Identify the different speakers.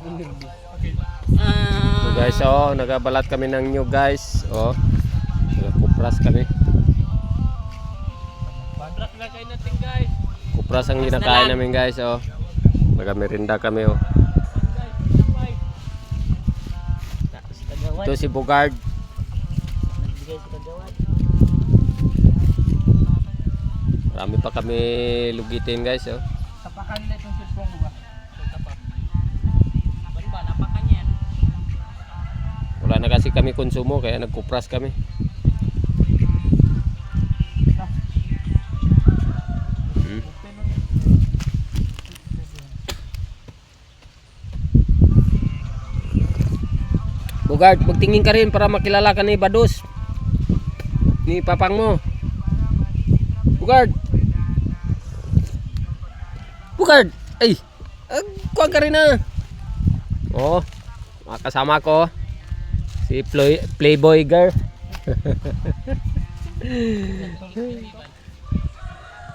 Speaker 1: So guys, oh, nagabalat kami ng new guys. Oh. Kupras kami. Kupras ang ginakain namin guys, oh. Nagamerinda kami, oh. Ito si Bogard. Marami pa kami lugitin guys, oh.
Speaker 2: Tapakan nila itong sipong ko ba?
Speaker 1: Wala na kasi kami konsumo kaya nagkupras kami. Bogard, magtingin ka rin para makilala ka ni Bados. Ni papang mo. Bogard. Bogard. Ay. Kuha ka rin na. Oh. Makasama ko. Si Playboy girl.